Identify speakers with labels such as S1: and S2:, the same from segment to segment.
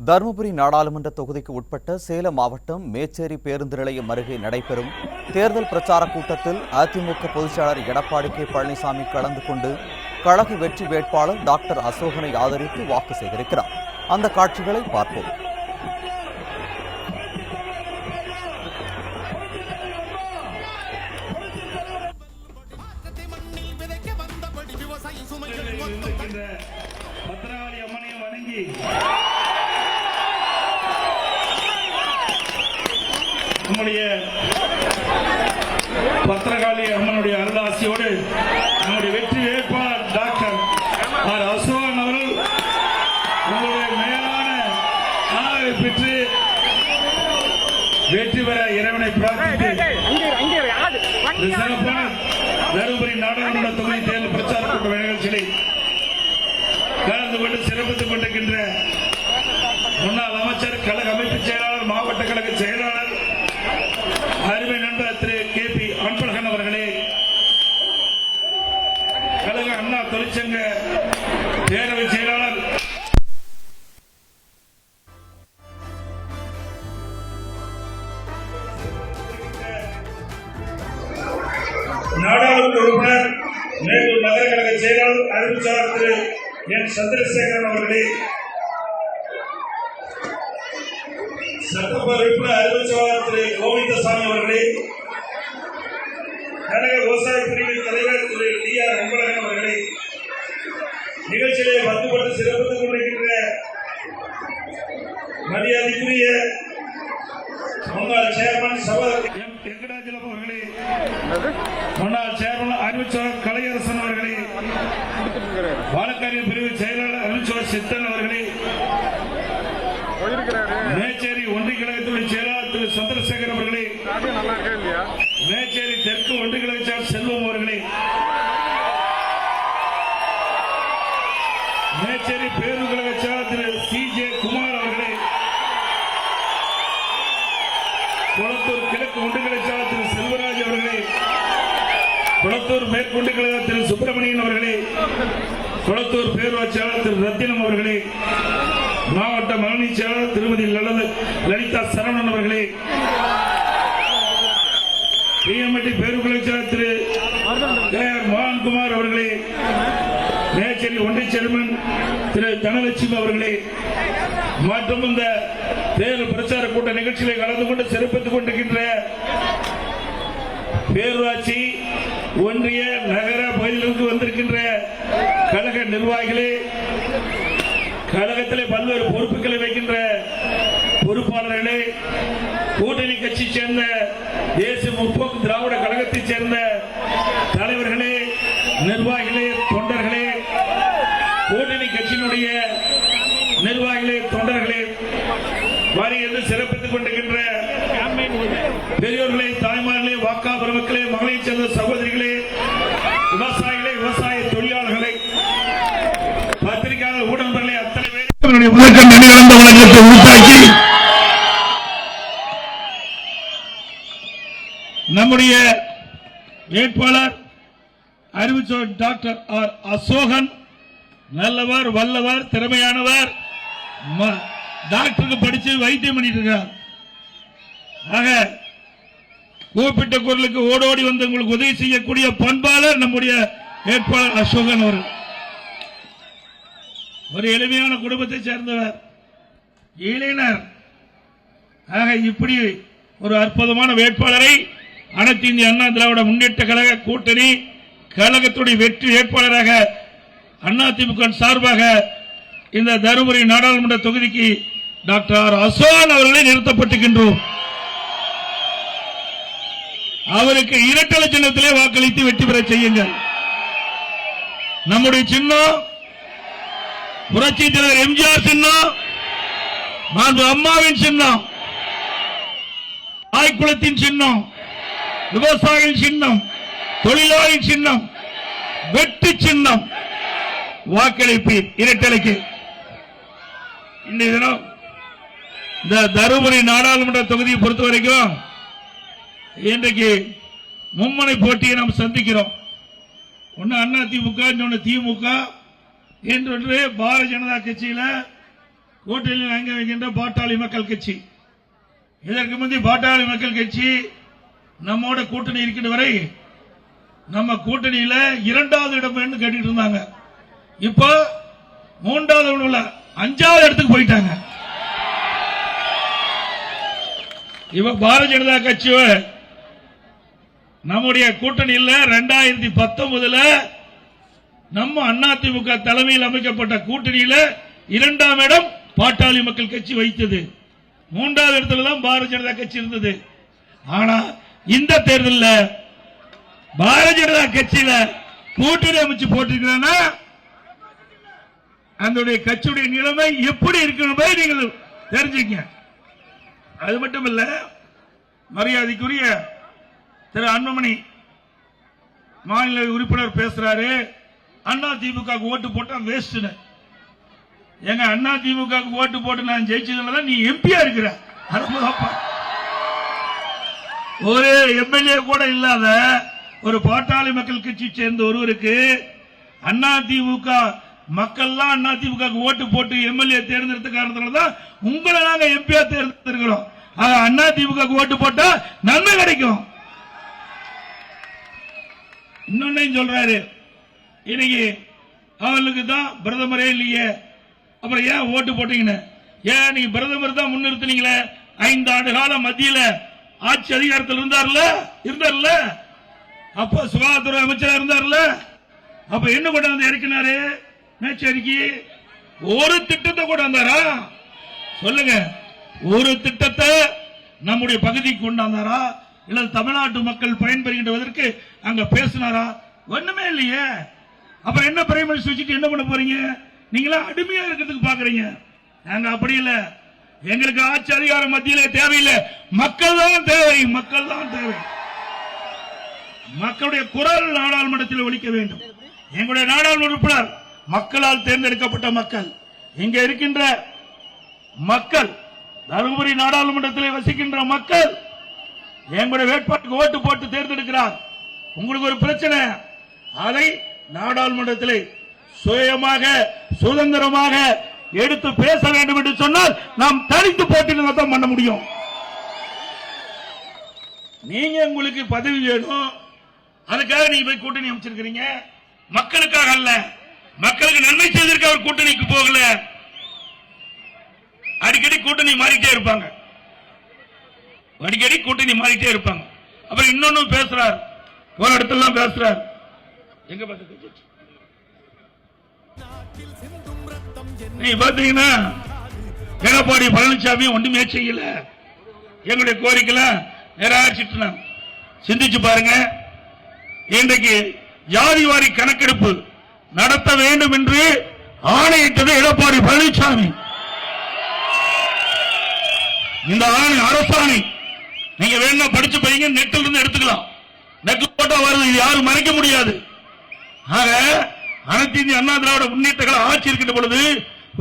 S1: தருமபுரி நாடாளுமன்ற தொகுதிக்கு உட்பட்ட சேலம் மாவட்டம் மேச்சேரி பேருந்து நிலையம் அருகே நடைபெறும் தேர்தல் பிரச்சார கூட்டத்தில் அதிமுக பொதுச்செயலாளர் எடப்பாடி கே பழனிசாமி கலந்து கொண்டு கழக வெற்றி வேட்பாளர் டாக்டர் அசோகனை ஆதரித்து வாக்கு சேகரிக்கிறார். அந்த காட்சிகளை பார்ப்போம்.
S2: நம்முடைய பத்திரகாளி அம்மனுடைய அருளாசியோடு நம்முடைய வெற்றி வேட்பாளர் டாக்டர் ஆர் அசோகன் அவர்கள் உங்களுடைய மேலான ஆதரவை பெற்று வெற்றி பெற இறைவனை பிரார்த்தித்து சிறப்பான தருமபுரி நாடாளுமன்ற தொகுதி தேர்தல் பிரச்சார கூட்ட நிகழ்ச்சிகளை கலந்து கொண்டு சிறப்பித்துக் கொண்டிருக்கின்ற முன்னாள் அமைச்சர், கழக அமைப்பு செயலாளர், மாவட்ட கழக செயலாளர், அருமை நண்பர் திரு கே பி அன்பழகன் அவர்களே, கழக அண்ணா தொழிற்சங்க பேரவை செயலாளர் நாடாளுமன்ற உறுப்பினர், மேட்டூர் நகர கழக செயலாளர், அறிவிச்சாளர் திரு என் சந்திரசேகரன் அவர்களே, சட்டமன்ற உறுப்பினர் அறிவிச்சாளர் திரு கோவிந்தசாமி அவர்களே, கழக விவசாய பிரிவின் தலைவர் திரு டி ஆர் அன்பழகன் அவர்களே, நிகழ்ச்சியிலே பங்குபட்டு சிறப்பித்துக் கொண்டிருக்கின்ற மரியாதைக்குரிய முன்னாள் சேர்மன் சகோதரர் எம் வெங்கடாஜலம் அவர்களே, முன்னாள் சேர்மன் அறிவிச்சாளர் கலையரசன் அவர்களே, வழக்கறிஞர் பிரிவு செயலாளர் அறிவிச்சாளர் சித்தன் அவர்களே, மேச்சேரி ஒன்றிய கழகத்துடைய செயலாளர் திரு சந்திரசேகர் அவர்களே, மேச்சேரி தெற்கு ஒன்றிய கழக செயலாளர் செல்வம் அவர்களே, மேச்சேரி பேருந்து கழக செயலாளர் திரு சி ஜே குமார் அவர்களே, குளத்தூர் கிழக்கு ஒன்றிய கழக செயலாளர் திரு செல்வராஜ் அவர்களே, குளத்தூர் மேற்கு ஒன்றிய கழக திரு சுப்பிரமணியன் அவர்களே, குளத்தூர் பேரூராட்சி செயலாளர் திரு ரத்தினம் அவர்களே, மாவட்ட மகளிர் செயலாளர் திருமதி லலிதா சரவணன் அவர்களே, பிஎம்டி பேருக்குழு செயலாளர் திரு கே ஆர் மோகன்குமார் அவர்களே, மேச்சேரி ஒன்றிய சேர்மன் திரு தனலட்சுமி அவர்களே, மற்றும் இந்த தேர்தல் பிரச்சார கூட்ட நிகழ்ச்சிகளை கலந்து கொண்டு சிறப்பித்துக் கொண்டிருக்கின்ற பேரூராட்சி ஒன்றிய நகர பகுதிகளுக்கு வந்திருக்கின்ற கழக நிர்வாகிகளே, கழகத்திலே பல்வேறு பொறுப்புகளை வைக்கின்ற பொறுப்பாளர்களே, கூட்டணி கட்சி சேர்ந்த தேசிய முற்போக்கு திராவிட கழகத்தைச் சேர்ந்த தலைவர்களே, நிர்வாகிகளே, தொண்டர்களே, கூட்டணி கட்சியினுடைய நிர்வாகிகளே, தொண்டர்களே, வாரி என்று சிறப்பித்துக் கொண்டிருக்கின்ற பெரியோர்களே, தாய்மார்களே, வாக்காளர் பெருமக்களே, மகளைச் சேர்ந்த சகோதரிகளே, விவசாயிகளே, விவசாய தொழிலாளர்களே, பத்திரிகையாளர், ஊடகங்களே, அத்தனை பேருடைய முதற்கண் நன்றிகலந்த வணக்கத்தை உண்டாக்கி நம்முடைய வேட்பாளர் அறிவிச்சவர் டாக்டர் ஆர் அசோகன் நல்லவர், வல்லவர், திறமையானவர், டாக்டருக்கு படிச்சு வைத்தியம் பண்ணிட்டு இருக்கார். ஆக கூப்பிட்ட குரலுக்கு ஓடோடி வந்து உங்களுக்கு உதவி செய்யக்கூடிய பண்பாளர் நம்முடைய வேட்பாளர் அசோகன் அவர்கள். ஒரு எளிமையான குடும்பத்தை சேர்ந்தவர், இளைஞர். ஆக இப்படி ஒரு அற்புதமான வேட்பாளரை அனைத்து இந்திய அண்ணா திராவிட முன்னேற்ற கழக கூட்டணி கழகத்துடைய வெற்றி வேட்பாளராக அதிமுக சார்பாக இந்த தருமபுரி நாடாளுமன்ற தொகுதிக்கு டாக்டர் ஆர் அசோகன் அவர்களை நிறுத்தப்பட்டிருக்கின்றோம். அவருக்கு இரட்டை சின்னத்திலே வாக்களித்து வெற்றி பெற செய்யுங்கள். நம்முடைய சின்னம் புரட்சி தலைவர் எம்ஜிஆர் சின்னம், அம்மாவின் சின்னம், ஆய்குளத்தின் சின்னம், விவசாயியின் சின்னம், தொழிலாளியின் சின்னம், வெற்றி சின்னம். வாக்களிப்பீர் இரட்டலைக்கு. இன்றைய தினம் இந்த தருமபுரி நாடாளுமன்ற தொகுதியை பொறுத்த வரைக்கும் இன்றைக்கு மும்மனை போட்டியை நாம் சந்திக்கிறோம். ஒன்னு அதிமுக, இன்னொன்னு திமுக, என்று பாரதிய ஜனதா கட்சியில கூட்டணியில் அங்க வைக்கின்ற பாட்டாளி மக்கள் கட்சி. இதற்கு முந்தைய பாட்டாளி மக்கள் கட்சி நம்மோட கூட்டணி இருக்கின்ற வரை நம்ம கூட்டணியில 2வது இடம் கேட்டுட்டு இருந்தாங்க. இப்போ 3வது உள்ள 5வது இடத்துக்கு போயிட்டாங்க. இப்ப பாரதிய ஜனதா கட்சி நம்முடைய கூட்டணியில் 2019 நம்ம அதிமுக தலைமையில் அமைக்கப்பட்ட கூட்டணியில் 2ஆம் இடம் பாட்டாளி மக்கள் கட்சி வைத்தது. 3வது இடத்துல தான் பாரதிய ஜனதா கட்சி இருந்தது. ஆனா இந்த தேர்தலில் பாரதிய ஜனதா கட்சியில கூட்டணி அமைச்சு போட்டிருக்கிறா அந்த கட்சியுடைய நிலைமை எப்படி இருக்கிற நீங்கள் தெரிஞ்சுக்க. அது மட்டும் இல்ல, மரியாதைக்குரிய திரு அன்புமணி மாநில உறுப்பினர் பேசுறாரு, அண்ணா திமுக ஓட்டு போட்டா வேஸ்ட். எங்க அண்ணா திமுக ஓட்டு போட்டு நான் ஜெயிச்சதுனால நீ எம்பியா இருக்கிற. ஒரு எம்எல்ஏ கூட இல்லாத ஒரு பாட்டாளி மக்கள் கட்சி சேர்ந்த ஒருவருக்கு அண்ணா திமுக மக்கள்லாம் அண்ணா திமுக ஓட்டு போட்டு எம்எல்ஏ தேர்ந்தெடுத்த காரணத்தால தான் உங்களை நாங்க எம்பியா தேர்ந்தெடுக்கிறோம். அண்ணா திமுக ஓட்டு போட்டா நன்மை கிடைக்கும். இன்னொன்னையும் சொல்றாரு, இன்னைக்கு அவர்களுக்கு தான் பிரதமரே இல்லையே, அப்புறம் ஏன் ஓட்டு போட்டீங்கன்னு. ஏன் நீங்க பிரதமர் தான் முன்னிறுத்தினீங்களே, 5 ஆண்டு காலம் மத்தியில ஆட்சி அதிகாரத்தில் இருந்தார்ல, அப்ப சுகாதாரத்துறை அமைச்சராக இருந்தார்ல, அப்ப என்ன கொண்டாந்து இறக்கினாரு மேச்சேரிக்கு? ஒரு திட்டத்தை கொண்டாந்தாரா சொல்லுங்க? ஒரு திட்டத்தை நம்முடைய பகுதிக்கு கொண்டாந்தாரா? இல்ல தமிழ்நாட்டு மக்கள் பயன்பெறுகின்றதற்கு அங்க பேசினாரா? ஒண்ணுமே இல்லையே. அப்புறம் என்ன பிரைம் மினிஸ்டர் வச்சுட்டு என்ன பண்ண போறீங்க? நீங்களா அடிமையா இருக்கிறதுக்கு பாக்குறீங்க. நாங்க அப்படி இல்ல. எங்களுக்கு ஆட்சி அதிகாரம் மத்தியிலே தேவையில்லை, மக்கள் தான் தேவை. மக்கள் தான் தேவை. மக்களுடைய குரல் நாடாளுமன்றத்தில் ஒலிக்க வேண்டும். எங்களுடைய நாடாளுமன்ற உறுப்பினர் மக்களால் தேர்ந்தெடுக்கப்பட்ட மக்கள். இங்க இருக்கின்ற மக்கள், தருமபுரி நாடாளுமன்றத்தில் வசிக்கின்ற மக்கள் எங்களுடைய வேட்பாளருக்கு ஓட்டு போட்டு தேர்ந்தெடுக்கிறார். உங்களுக்கு ஒரு பிரச்சனை, அதை நாடாளுமன்றத்தில் சுயமாக சுதந்திரமாக எடுத்து பேச வேண்டும் என்று சொன்னால் நாம் தனித்து போட்டியில தான் பண்ண முடியும். நீங்க உங்களுக்கு பதவி வேணும், அதுக்காக நீங்க போய் கூட்டணி அமைச்சிருக்கிறீங்க. மக்களுக்காக அல்ல, மக்களுக்கு நன்மை செய்திருக்க அவர் கூட்டணிக்கு போகல. அடிக்கடி கூட்டணி மாறிட்டே இருப்பாங்க, அடிக்கடி கூட்டணி மாறிட்டே இருப்பாங்க. அப்புறம் இன்னொன்னு பேசுறார், ஒரு இடத்துல பேசுறார். எங்க நீ பாத்தீங்கன்னா எடப்பாடி பழனிசாமி ஒன்றுமே செய்யல, எங்களுடைய கோரிக்கை நிறைவேற்றிட்டு சிந்திச்சு பாருங்க. இன்றைக்கு ஜாதிவாரி கணக்கெடுப்பு நடத்த வேண்டும் என்று ஆணையிட்டது எடப்பாடி பழனிசாமி. இந்த அரசாணை நீங்க வேணா படிச்சு போய் நெட்டில் இருந்து எடுத்துக்கலாம். நெட் போட்டா வருது, இது யாரும் மறைக்க முடியாது. ஆக அனைத்து இந்திய அண்ணா திராவிட முன்னேற்ற கழகம் ஆட்சி இருக்கின்ற பொழுது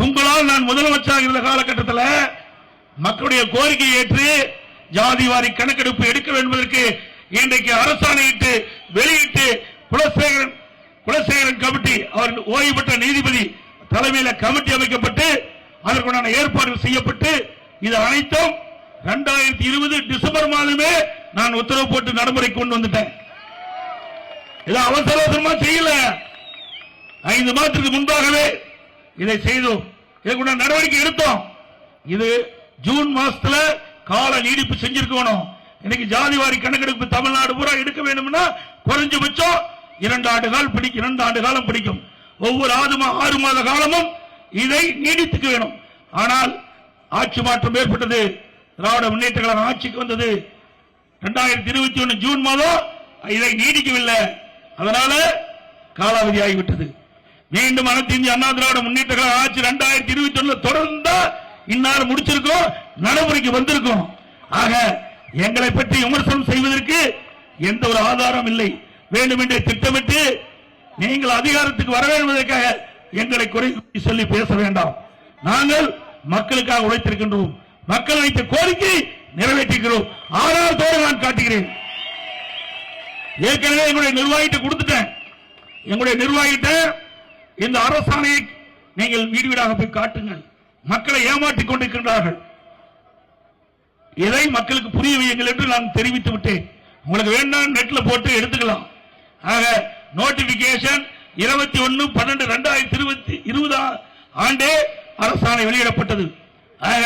S2: உங்களால் நான் முதலமைச்சராக இருந்த காலகட்டத்தில் மக்களுடைய கோரிக்கையை ஏற்று ஜாதிவாரி கணக்கெடுப்பு எடுக்க வேண்டுவதற்கு இன்றைக்கு அரசாணையிட்டு வெளியிட்டு குலசேகரன் கமிட்டி, அவர் ஓய்வு பெற்ற நீதிபதி தலைமையில் கமிட்டி அமைக்கப்பட்டு அதற்குண்டான ஏற்பாடுகள் செய்யப்பட்டு இது அனைத்தும் 2020 டிசம்பர் மாதமே நான் உத்தரவு போட்டு நடைமுறை கொண்டு வந்துட்டேன். இது அவசரமா செய்யல, 5 மாதத்துக்கு முன்பாகவே இதை செய்தோம், இதுக்குள்ள நடவடிக்கை எடுத்தோம். இது ஜூன் மாசத்துல கால நீடிப்பு செஞ்சிருக்கணும். இன்னைக்கு ஜாதிவாரி கணக்கெடுப்பு தமிழ்நாடு பூரா எடுக்க வேண்டும்னா குறைஞ்சபட்சம் 2 ஆண்டு காலம் பிடிக்கும். ஒவ்வொரு 6 மாத காலமும் இதை நீடித்துக்க வேணும். ஆனால் ஆட்சி மாற்றம் ஏற்பட்டது, திராவிட முன்னேற்ற கழகம் ஆட்சிக்கு வந்தது 2021 ஜூன் மாதம், இதை நீடிக்கவில்லை. அதனால காலாவதி ஆகிவிட்டது. மீண்டும் அனைத்து இந்திய அண்ணா திராவிட முன்னேற்ற கழகம் ஆட்சி 2021 தொடர்ந்தா இந்நாள் முடிச்சிருக்கோம், நடைமுறைக்கு வந்திருக்கும். ஆக எங்களை பற்றி விமர்சனம் செய்வதற்கு எந்த ஒரு ஆதாரம் இல்லை. வேண்டுமென்றே திட்டமிட்டு நீங்கள் அதிகாரத்துக்கு வர வேண்டுவதற்காக எங்களை குறை சொல்லி பேச வேண்டாம். நாங்கள் மக்களுக்காக உழைத்திருக்கின்றோம், மக்கள் வைத்த கோரிக்கை நிறைவேற்றுகிறோம். ஆதாரத்தோடு நான் காட்டுகிறேன். ஏற்கனவே எங்களுடைய நிர்வாகிட்ட கொடுத்துட்டேன். எங்களுடைய நிர்வாகிட்ட இந்த அரசாணையை நீங்கள் வீடு வீடாக போய் காட்டுங்கள். மக்களை ஏமாற்றிக் கொண்டிருக்கின்றார்கள். இதை மக்களுக்கு புரிய வையுங்கள் என்று நான் தெரிவித்து விட்டேன். உங்களுக்கு வேண்டாம் நெட்ல போட்டு எடுத்துக்கலாம். ஆக நோட்டிபிகேஷன் 21/12/2020 ஆண்டே அரசாணை வெளியிடப்பட்டது. ஆக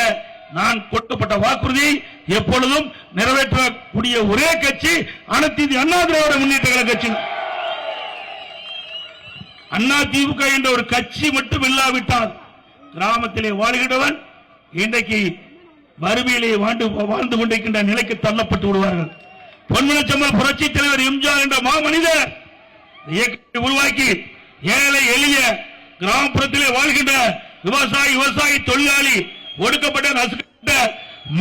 S2: நான் கொடுக்கப்பட்ட வாக்குறுதி எப்பொழுதும் நிறைவேற்றக்கூடிய ஒரே கட்சி அனைத்து இந்திய அண்ணா திராவிட முன்னேற்ற கழக கட்சி. அண்ணா திமுக என்ற ஒரு கட்சி மட்டும் இல்லாவிட்டால் கிராமத்திலே வாழ்கிறவன் இன்றைக்கு வறுமையிலே வாழ்ந்து கொண்டிருக்கின்ற நிலைக்கு தள்ளப்பட்டு விடுவார்கள். பொன்மனச்செம்மல் புரட்சி தலைவர் எம்ஜிஆர் என்ற மாமனிதர் இயக்கத்தை உருவாக்கி ஏழை எளிய கிராமப்புறத்திலே வாழ்கின்ற விவசாயி தொழிலாளி ஒடுக்கப்பட்ட நசுக்கப்பட்ட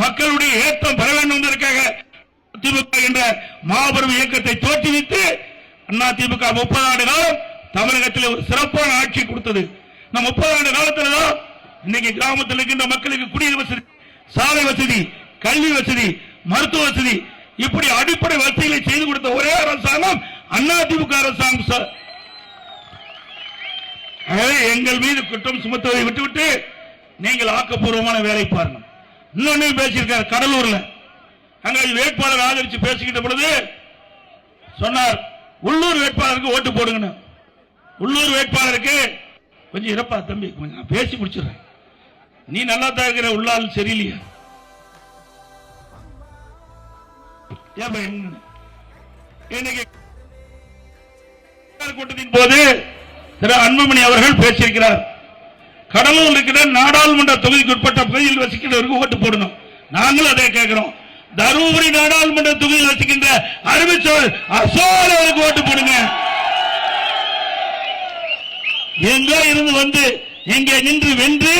S2: மக்களுடைய ஏற்றம் பெற வேண்டும் என்பதற்காக திமுக என்ற மாபெரும் இயக்கத்தை தோற்றுவித்து அண்ணா திமுக 30 ஆண்டு காலம் தமிழகத்தில் ஒரு சிறப்பான ஆட்சி கொடுத்தது. இந்த 30 ஆண்டு காலத்தில் தான் இன்னைக்கு கிராமத்தில் இருக்கின்ற மக்களுக்கு குடிநீர் வசதி, சாலை வசதி, கல்வி வசதி, மருத்துவ வசதி, இப்படி அடிப்படை வசதிகளை செய்து கொடுத்த ஒரே அரசாங்கம் அண்ணா திமுக அரசாங்கம். எங்கள் மீது குற்றம் சுமத்துவதை விட்டுவிட்டு நீங்கள் ஆக்கப்பூர்வமான வேலை பாருங்கள். இன்னொன்னு பேசியிருக்கார் கடலூர்ல, அங்க வேட்பாளர் ஆதரிச்சு பேசிக்கிட்ட பொழுது சொன்னார், உள்ளூர் வேட்பாளருக்கு ஓட்டு போடுங்க. உள்ளூர் வேட்பாளருக்கு கொஞ்சம் இறப்பா தம்பி, கொஞ்சம் பேசி முடிச்சிடுறேன். நீ நல்லா தான் இருக்கிற, உள்ளால் சரியில்லையா? கூட்டத்தின் போது திரு அன்புமணி அவர்கள் பேசியிருக்கிறார். கடலூர் இருக்கிற நாடாளுமன்ற தொகுதிக்கு உட்பட்ட பகுதியில் வசிக்கிறவருக்கு ஓட்டு போடணும். நாங்களும் அதை கேட்கிறோம். தருமபுரி நாடாளுமன்ற தொகுதியில் வசிக்கின்ற அறிவிச்சவர் அசோகருக்கு ஓட்டு போடுங்க. எங்கே இருந்து வந்து எங்கே நின்று வென்று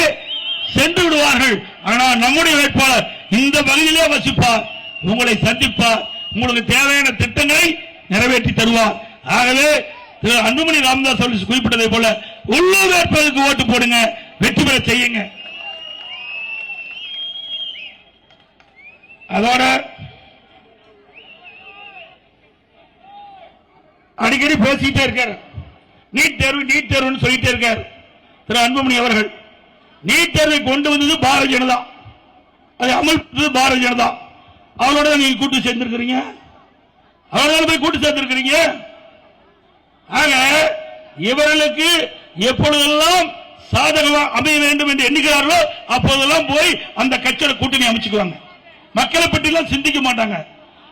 S2: சென்று விடுவார்கள். ஆனால் நம்முடைய வேட்பாளர் இந்த பகுதியிலே வசிப்பார், உங்களை சந்திப்பார், உங்களுக்கு தேவையான திட்டங்களை நிறைவேற்றி தருவார். ஆகவே திரு அன்புமணி ராமதாஸ் அவர்கள் குறிப்பிட்டதை போல உள்ளூர் வேட்பாளருக்கு ஓட்டு போடுங்க, வெற்றி பெற செய்யுங்க. அதோட அடிக்கடி பேசிட்டே இருக்காரு, நீட் தேர்வு சொல்லிட்டே இருக்காரு திரு அன்புமணி அவர்கள். நீட் தேர்வை கொண்டு வந்தது பாரதிய ஜனதா, அதை அமல்படுத்தது பாரதிய ஜனதா. அவரோட நீங்க கூட்டு சேர்ந்திருக்கிறீங்க, அவரோட போய் கூட்டு சேர்ந்திருக்கிறீங்க. ஆக இவர்களுக்கு எப்பொழுதெல்லாம் சாதகமாக அமைய வேண்டும் என்று எண்ணுகிறார்களோ அப்போதெல்லாம் போய் அந்த கட்சியோட கூட்டணி அமைச்சுக்குவாங்க. மக்களை பற்றி எல்லாம் சிந்திக்க மாட்டாங்க.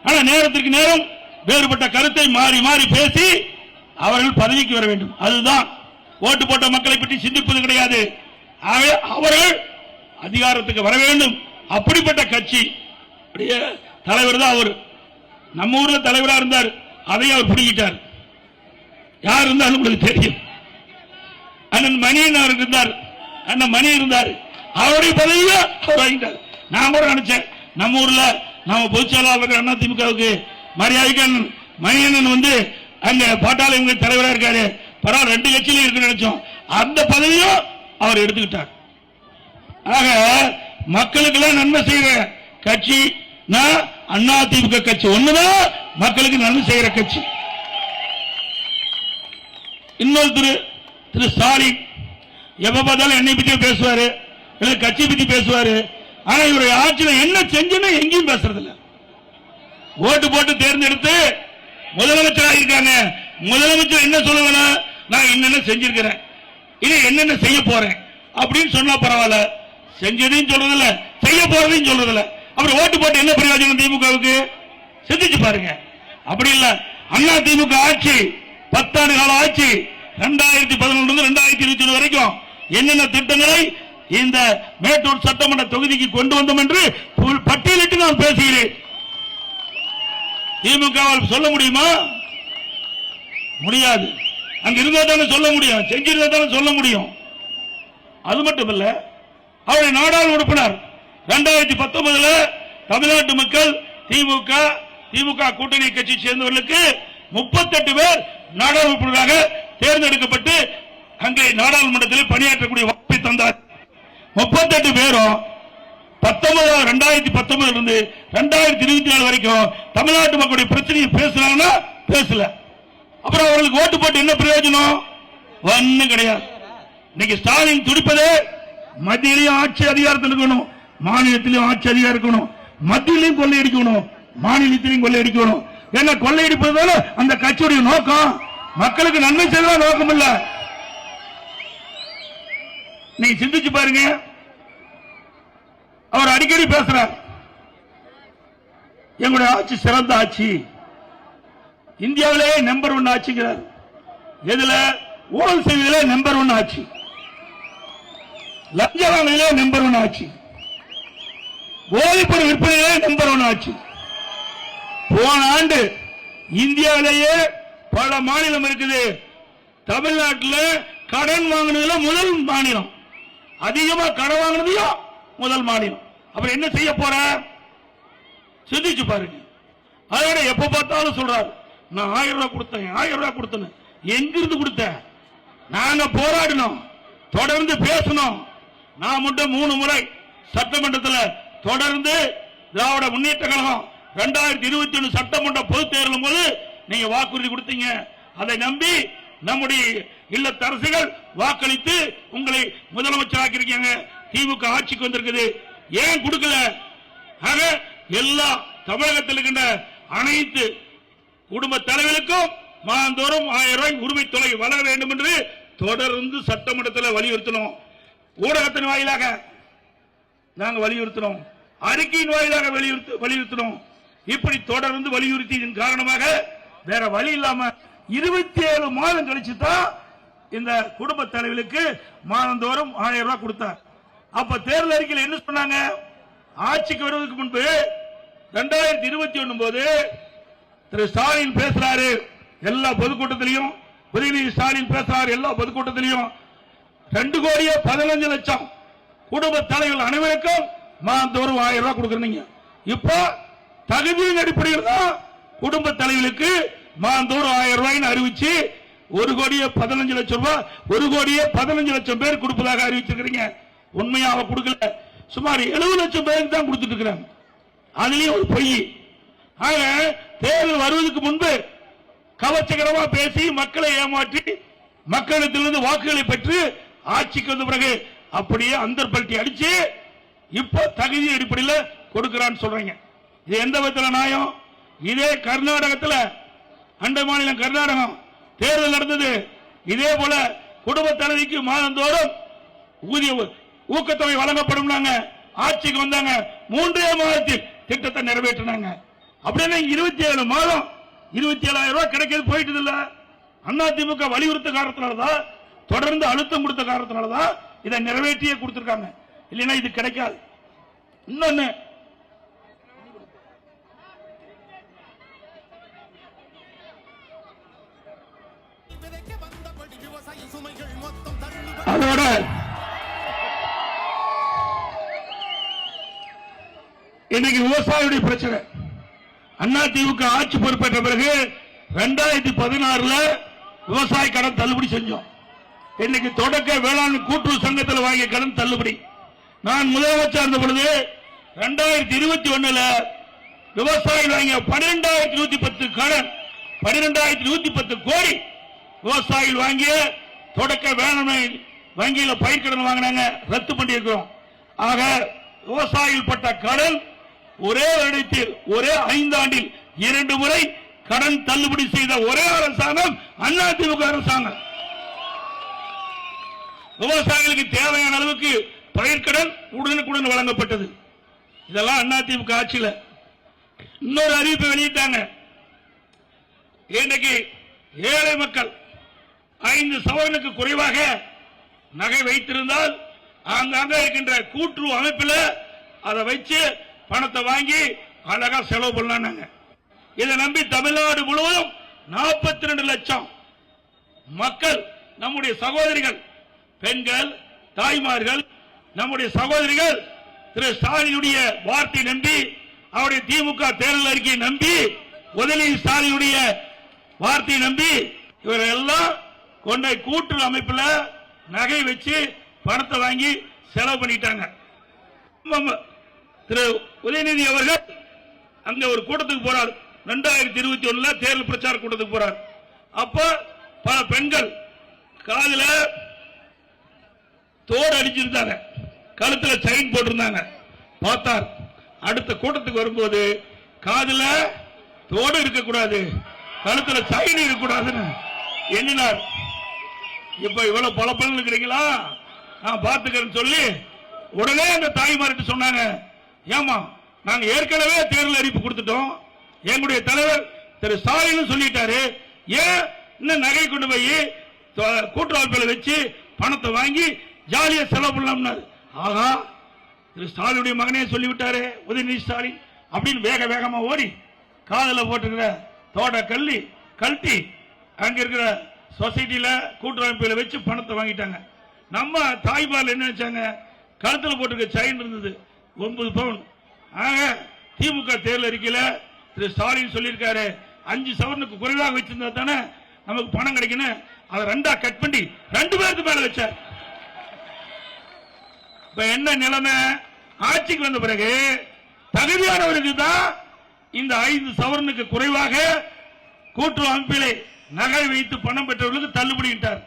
S2: ஆனா நேரத்திற்கு நேரம் வேறுபட்ட கருத்தை மாறி மாறி பேசி அவர்கள் பதவிக்கு வர வேண்டும். அதுதான் ஓட்டு போட்ட மக்களை பற்றி சிந்திப்பது கிடையாது. அவர்கள் அதிகாரத்துக்கு வர வேண்டும். அப்படிப்பட்ட கட்சி தலைவர் தான் அவர். நம்ம ஊர்ல தலைவராக இருந்தார், அதையும் அவர் பிடிக்கிட்டார். யார் இருந்தாலும் உங்களுக்கு தெரியும். அண்ணன் மணியன் அவர் இருந்தார், அண்ணன் மணி இருந்தார், அவருடைய பதவியை அவர் வாங்கிட்டார். நான் கூட நினைச்சேன் நம்ம ஊர்ல நம்ம பொதுச்செயலாளர் அண்ணா திமுகவுக்கு மரியாதைக்கு மணியண்ணன் வந்து அங்க பாட்டாளி தலைவராக இருக்காரு, பரவாயில்ல 2 கட்சியிலும் இருக்குன்னு நினைச்சோம். அந்த பதவியும் அவர் எடுத்துக்கிட்டார். ஆக மக்களுக்கு எல்லாம் நன்மை செய்யற கட்சி அண்ணா திமுக கட்சி ஒண்ணுதான் மக்களுக்கு நன்மை செய்யற கட்சி. இன்னொரு திரு ஸ்டாலின் எப்ப பார்த்தாலும் என்னை பத்தி பேசுவாரு, கட்சி பத்தி பேசுவாரு. ஆனா இவருடைய ஆட்சியில் என்ன செஞ்சுன்னு எங்கேயும் பேசுறது இல்ல. ஓட்டு போட்டு தேர்ந்தெடுத்து முதலமைச்சர் இருக்காங்க, முதலமைச்சர் என்ன சொல்லுவேன்னா நான் என்னென்ன செஞ்சிருக்கிறேன், இனி என்னென்ன செய்ய போறேன் அப்படின்னு சொன்னா பரவாயில்ல. செஞ்சதையும் சொல்றதில்ல, செய்ய போறதையும் சொல்றதில்ல. அப்புறம் ஓட்டு போட்டு என்ன பிரயோஜனம் திமுகவுக்கு? சிந்திச்சு பாருங்க. அப்படி இல்ல, அண்ணா திமுக ஆட்சி 10 ஆண்டு கால ஆட்சி 2011 2021 வரைக்கும் என்னென்ன திட்டங்களை இந்த மேட்டூர் சட்டமன்ற தொகுதிக்கு கொண்டு வந்தோம் என்று பட்டியலிட்டு நான் பேசுகிறேன். திமுகவால் சொல்ல முடியுமா? முடியாது. அங்க இருந்தா தானே சொல்ல முடியும், செஞ்சிருந்தா தானே சொல்ல முடியும். அது மட்டுமல்ல, அவருடைய நாடாளுமன்ற உறுப்பினர் 2019 தமிழ்நாட்டு மக்கள் திமுக கூட்டணி கட்சி சேர்ந்தவர்களுக்கு 38 பேர் நாடாளுமன்ற உறுப்பினராக தேர்ந்தெடுக்கப்பட்டு அங்கே நாடாளுமன்றத்தில் பணியாற்றக்கூடிய வாய்ப்பை தந்தார். 38 பேரும் 2019 இருந்து 2024 வரைக்கும் தமிழ்நாட்டு மக்களுடைய பிரச்சனையை பேசுறாங்கன்னா பேசல. அப்புறம் அவர்களுக்கு ஓட்டு போட்டு என்ன பிரயோஜனம்? ஒன்னும் கிடையாது. இன்னைக்கு ஸ்டாலின் துடிப்பது மத்தியிலையும் ஆட்சி அதிகாரத்தில் இருக்கணும், மாநிலத்திலும் ஆட்சி அதிகாரம் இருக்கணும். மத்தியிலையும் கொள்ளையடிக்கணும், மாநிலத்திலையும் கொள்ளையடிக்கணும். என்ன கொள்ளையடிப்பதால அந்த கட்சியுடைய நோக்கம் மக்களுக்கு நன்மை செய்வதா நோக்கம் இல்ல. நீங்க சிந்திச்சு பாருங்க. அவர் அடிக்கடி பேசுறார், எங்களுடைய ஆட்சி சிறந்த ஆட்சி, இந்தியாவிலேயே நம்பர் 1 ஆட்சிங்கிறார். எதுல? ஊழல் செய்வதிலே நம்பர் 1 ஆட்சி, லஞ்ச வாங்குவதிலே நம்பர் 1 ஆட்சி, போதைப்பொருள் விற்பனையிலே நம்பர் 1 ஆட்சி. போன ஆண்டு இந்தியாவிலேயே பல மாநிலம் இருக்குது, தமிழ்நாட்டில் கடன் வாங்கினதுல முதல் மாநிலம், அதிகமா கடன் வாங்கினதையும் முதல் மாநிலம். அப்புறம் என்ன செய்ய போற? சிந்திச்சு பாருங்க. அதோட எப்ப பார்த்தாலும் சொல்றாரு, நான் 1000 ரூபாய் கொடுத்தேன், 1000 ரூபாய் கொடுத்தேன். எங்கிருந்து கொடுத்த? நாங்க போராடினோம், தொடர்ந்து பேசணும். நான் மட்டும் 3 முறை சட்டமன்றத்தில் தொடர்ந்து திராவிட முன்னேற்ற கழகம் 2021 சட்டமன்ற பொதுத் தேர்தலும் போது நீங்க வாக்குறுதி கொடுத்தீங்க. அதை நம்பி நம்முடைய இல்லத்தரசிகள் வாக்களித்து உங்களை முதலமைச்சராக்கியிருக்கீங்க. திமுக ஆட்சிக்கு வந்திருக்குது. ஏன் கொடுக்கல? ஆக எல்லா தமிழகத்தில் இருக்கின்ற அனைத்து குடும்ப தலைவர்களுக்கும் மாதந்தோறும் 1000 ரூபாய் உரிமை தொகை வழங்க வேண்டும் என்று தொடர்ந்து சட்டமன்றத்தில் வலியுறுத்தணும். ஊடகத்தின் வாயிலாக நாங்க வலியுறுத்தணும், அறிக்கையின் வாயிலாக வலியுறுத்தணும். இப்படி தொடர்ந்து வலியுறுத்தியின் காரணமாக வேற வழி இல்லாம 27 மாதம் கழிச்சு தான் இந்த குடும்ப தலைவர்களுக்கு மாதந்தோறும் 1000 ரூபாய் கொடுத்தார். அப்ப தேர்தல் அறிக்கையில் என்ன சொன்னாங்க? ஆட்சிக்கு வருவதற்கு முன்பு 2021 போது திரு ஸ்டாலின் பேசுறாரு எல்லா பொதுக்கூட்டத்திலையும், உதயநிதி ஸ்டாலின் பேசுறாரு எல்லா பொதுக்கூட்டத்திலையும் 2,15,00,000 குடும்ப தலைவர்கள் அனைவருக்கும் மாதந்தோறும் 1000 ரூபாய் கொடுக்கறீங்க. இப்போ தகுதியின் அடிப்படையில் தான் குடும்ப தலைவர்களுக்கு மாதந்தோறும் 1000 ரூபாய் அறிவிச்சு 1,15,00,000 ரூபாய், 1,15,00,000 பேர் கொடுப்பதாக அறிவிச்சிருக்கீங்க. உண்மையாக கொடுக்கல, சுமார் 70 லட்சம் பேருக்கு தான் கொடுத்துட்டு இருக்கிறாங்க. அதுலயும் ஒரு பொய். ஆக தேர்தல் வருவதற்கு முன்பு கவர்ச்சிகரமா பேசி மக்களை ஏமாற்றி மக்களிடத்திலிருந்து வாக்குகளை பெற்று ஆட்சிக்கு வந்த பிறகு அப்படியே அந்தர்பல்ட்டி அடிச்சு இப்ப தகுதி அடிப்படையில் கொடுக்கிறான்னு சொல்றீங்க. இது எந்த விதத்தில் நியாயம்? இதே கர்நாடகத்தில், அண்டை மாநிலம் கர்நாடகம் தேர்தல் நடந்தது. இதே போல குடும்ப தலைவிக்கு மாதந்தோறும் ஊதிய ஊக்கத்தொகை வழங்கப்படும். ஆட்சிக்கு வந்தாங்க, 3 மாதத்தில் திட்டத்தை நிறைவேற்றினாங்க. அப்படின்னா 27 மாதம் 27,000 ரூபாய் கிடைக்கிறது போயிட்டு இல்ல. அதிமுக வலியுறுத்த காரணத்தினாலதான், தொடர்ந்து அழுத்தம் கொடுத்த காரணத்தினாலதான் இதை நிறைவேற்றியே கொடுத்திருக்காங்க. இல்லைன்னா இது கிடைக்காது. இன்னொன்னு, அதோட இன்னைக்கு விவசாயியுடைய பிரச்சனை. அதிமுக ஆட்சி பொறுப்பேற்ற பிறகு 2016 விவசாய கடன் தள்ளுபடி செஞ்சோம். இன்னைக்கு தொடக்க வேளாண் கூட்டுறவு சங்கத்தில் வாங்கிய கடன் தள்ளுபடி. நான் முதலமைச்சர் இருந்த பொழுது 2021 விவசாயிகள் வாங்கிய 12,110 கடன், 12,110 கோடி விவசாயிகள் வாங்கிய தொடக்க வேளாண்மை வங்கியில் பயிர்க்கடன் வாங்கினாங்க, ரத்து பண்ணி இருக்கிறோம். ஆக விவசாயிகள் பட்ட கடன் ஒரே வருடத்தில், ஒரே 5 ஆண்டில் 2 முறை கடன் தள்ளுபடி செய்த ஒரே அரசாங்கம் அதிமுக அரசாங்கம். விவசாயிகளுக்கு தேவையான அளவுக்கு பயிர்க்கடன் உடனுக்குடன் வழங்கப்பட்டது. இதெல்லாம் அதிமுக ஆட்சியில். இன்னொரு அறிவிப்பை வெளியிட்டாங்க. இன்னைக்கு ஏழை மக்கள் 5 சவரனுக்கு குறைவாக நகை வைத்திருந்தால் அங்கங்க இருக்கின்ற கூட்டுறவு அமைப்பில் அதை வச்சு பணத்தை வாங்கி அழகா செலவு பண்ணாங்க. இதை நம்பி தமிழ்நாடு முழுவதும் 42 லட்சம் மக்கள், நம்முடைய சகோதரிகள், பெண்கள், தாய்மார்கள், நம்முடைய சகோதரிகள் திரு ஸ்டாலினுடைய வார்த்தை நம்பி, அவருடைய திமுக தேர்தல் அறிக்கையை நம்பி, உதயநிதி ஸ்டாலினுடைய வார்த்தையை நம்பி இவரெல்லாம் கொண்ட கூட்டுறவு அமைப்பில் நகை வச்சு பணத்தை வாங்கி செலவு பண்ணிட்டாங்க. திரு உதயநிதி அவர்கள் அங்க ஒரு கூட்டத்துக்கு போறார். 2021 தேர்தல் பிரச்சார கூட்டத்துக்கு போறார். அப்ப பல பெண்கள் காதில் தோடு அடிச்சிருந்தாங்க. கழுத்துல செயின் போட்டிருந்தாங்க. பார்த்தார். அடுத்த கூட்டத்துக்கு வரும்போது காதுல தோடு இருக்கக்கூடாது, கழுத்துல செயின் இருக்கக்கூடாதுன்னு எண்ணினார். இப்ப இவ்வளவு பல பலன் இருக்கிறீங்களா, நான் பார்த்துக்கிறேன்னு சொல்லி உடனே அந்த தாய்மார்கிட்ட சொன்னாங்க, ஏமா நாங்க ஏற்கனவே தேர்தல் அறிவிப்பு கொடுத்துட்டோம், எங்களுடைய தலைவர் திரு ஸ்டாலின் சொல்லிட்டாரு, ஏன் இன்னும் நகை கொண்டு போய் கூட்டுறவு வச்சு பணத்தை வாங்கி ஜாலியா செலவு பண்ணலாம். ஆகா, திரு ஸ்டாலினுடைய மகனே சொல்லிவிட்டாரு உதயநிதி ஸ்டாலின் அப்படின்னு வேக வேகமா ஓடி காதல போட்டுக்கிற தோட கழட்டி அங்க இருக்கிற சொசைட்டில கூட்டுறவு வச்சு பணத்தை வாங்கிட்டாங்க. நம்ம தாய்மார்கள் என்ன நினைச்சாங்க, கழுத்துல போட்டுக்க செயின் இருந்தது 9 பவுன். ஆக திமுக தேர்தல் அறிக்கையில திரு ஸ்டாலின் சொல்லியிருக்காரு 5 சவரனுக்கு குறைவாக வச்சிருந்தா தானே நமக்கு பணம் கிடைக்கணும், அதை 2 கட் பண்ணி 2 பேருக்கு மேல வச்சார். இப்ப என்ன நிலைமை, ஆட்சிக்கு வந்த பிறகு தகுதியானவருக்கு தான் இந்த 5 சவரனுக்கு குறைவாக கூட்டுறவு அமைப்பிலே நகை வைத்து பணம் பெற்றவர்களுக்கு தள்ளுபடிட்டார்.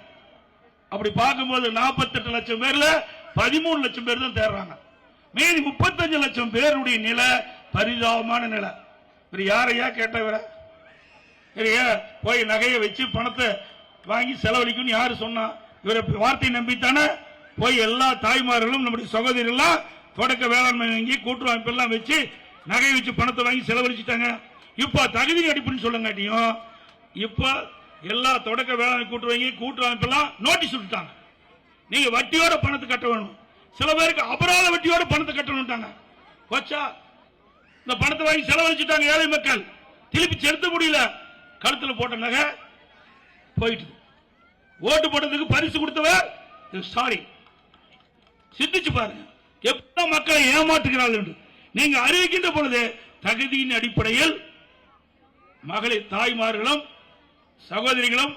S2: அப்படி பார்க்கும்போது 48 லட்சம் பேர்ல 13 லட்சம் பேர் தான் தேர்றாங்க. மீதி 35 லட்சம் பேருடைய நிலை பரிதாபமான நிலை. யாரையா கேட்டவர போய் நகையை வச்சு பணத்தை வாங்கி செலவழிக்கும் யாரு சொன்னா? இவரை வார்த்தை நம்பித்தானே போய் எல்லா தாய்மார்களும் நம்முடைய சகோதரிகள் தொடக்க வேளாண்மை வங்கி கூட்டுறவு அமைப்பெல்லாம் வச்சு நகை வச்சு பணத்தை வாங்கி செலவழிச்சுட்டாங்க. இப்ப தகுதி அடிப்படைன்னு சொல்லுங்காட்டியும் இப்ப எல்லா தொடக்க வேளாண்மை கூட்டுறவு அமைப்பெல்லாம் நோட்டீஸ் விட்டுட்டாங்க, நீங்க வட்டியோட பணத்தை கட்ட வேணும். சில பேருக்கு அபராத வட்டியோட பணத்தை கட்டணும். கோச்சா இந்த பணத்தை வாங்கி செலவழிச்சுட்டாங்க ஏழை மக்கள், திருப்பி செலுத்த முடியல. கழுத்துல போட்ட நகை போயிட்டு ஓட்டு போட்டதுக்கு பரிசு கொடுத்தவர் சாரி. சிந்திச்சு பாருங்க எப்ப மக்களை ஏமாற்றுகிறார்கள். நீங்க அறிவிக்கின்ற பொழுது தகுதியின் அடிப்படையில் மகளிர் தாய்மார்களும் சகோதரிகளும்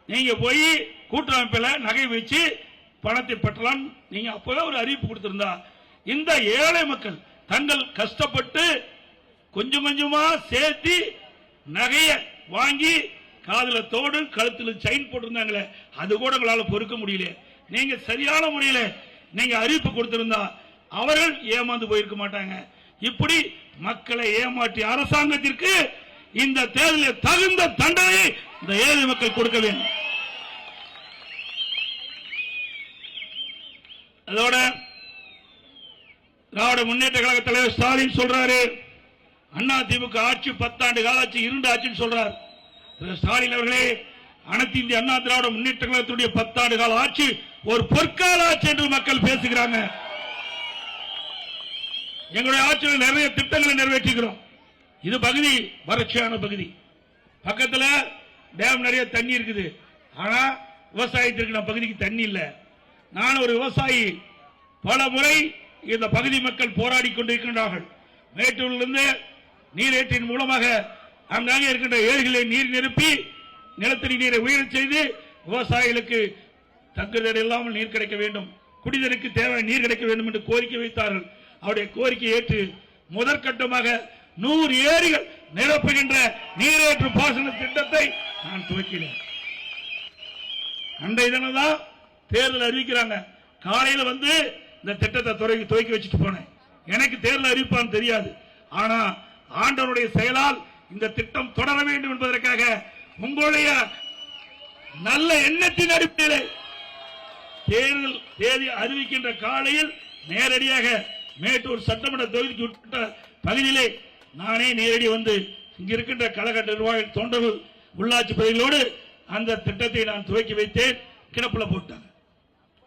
S2: நீங்க போய் கூட்டமைப்பில் நகை வச்சு பணத்தை பெற்றலாம். நீங்க அப்பவே ஒரு அறிவிப்பு கொடுத்திருந்தா இந்த ஏழை மக்கள் தங்கள் கஷ்டப்பட்டு கொஞ்சம் கொஞ்சமா சேர்த்து நகையை வாங்கி காதுல தோடு கழுத்துல செயின் போட்டிருந்தாங்களே, அது கூட உங்களால பொறுக்க முடியல. நீங்க சரியான முறையில நீங்க அறிவிப்பு கொடுத்திருந்தா அவர்கள் ஏமாந்து போயிருக்க மாட்டாங்க. இப்படி மக்களை ஏமாற்றி அரசாங்கத்திற்கு இந்த தேர்தலில் தகுந்த தண்டனை இந்த ஏழை மக்கள் கொடுக்க வேண்டும். அதோட திராவிட முன்னேற்ற கழக தலைவர் ஸ்டாலின் சொல்றாரு, அண்ணா திமுக ஆட்சி 10 ஆண்டு கால ஆட்சி, 2 ஆட்சின்னு சொல்றார். ஸ்டாலின் அவர்களே, அனைத்து இந்திய அண்ணா திராவிட முன்னேற்ற கழகத்துடைய 10 ஆண்டு கால ஆட்சி ஒரு பொற்கால ஆட்சி என்று மக்கள் பேசுகிறாங்க. எங்களுடைய ஆட்சியில் நிறைய திட்டங்களை நிறைவேற்றுகிறோம். இது பகுதி வறட்சியான பகுதி, பக்கத்தில் டேம் நிறைய தண்ணி இருக்குது. ஆனா விவசாயத்திற்கு நம்ம பகுதிக்கு தண்ணி இல்லை. நான் ஒரு விவசாயி, பல முறை இந்த பகுதி மக்கள் போராடி கொண்டிருக்கின்றார்கள். மேட்டூரிலிருந்து நீரேற்றின் மூலமாக அங்காங்கே இருக்கின்ற ஏரிகளை நீர் நிரப்பி நிலத்தடி நீரை உயரச் செய்து விவசாயிகளுக்கு தங்குதல் இல்லாமல் நீர் கிடைக்க வேண்டும், குடிநீருக்கு தேவையான நீர் கிடைக்க வேண்டும் என்று கோரிக்கை வைத்தார்கள். அவருடைய கோரிக்கை ஏற்று முதற்கட்டமாக 100 ஏரிகள் நிரப்புகின்ற நீரேற்று பாசன திட்டத்தை நான் துவக்கினேன். அன்றைய தினம் தான் தேர்தல் அறிவிக்கிறாங்க. காலையில் வந்து இந்த திட்டத்தை துவக்கி வச்சுட்டு போனேன். எனக்கு தேர்தல் அறிவிப்பான்னு தெரியாது. ஆனா ஆண்டவருடைய செயலால் இந்த திட்டம் தொடர வேண்டும் என்பதற்காக உங்களுடைய நல்ல எண்ணத்தின் அடிப்படையில் தேர்தல் தேதி அறிவிக்கின்ற காலையில் நேரடியாக மேட்டூர் சட்டமன்ற தொகுதிக்கு உட்பட்ட பகுதியிலே நானே நேரடி வந்து இங்க இருக்கின்ற கழக நிர்வாக தொண்டர்கள் உள்ளாட்சி பகுதிகளோடு அந்த திட்டத்தை நான் துவக்கி வைத்தேன். கிடப்புல போட்டாங்க.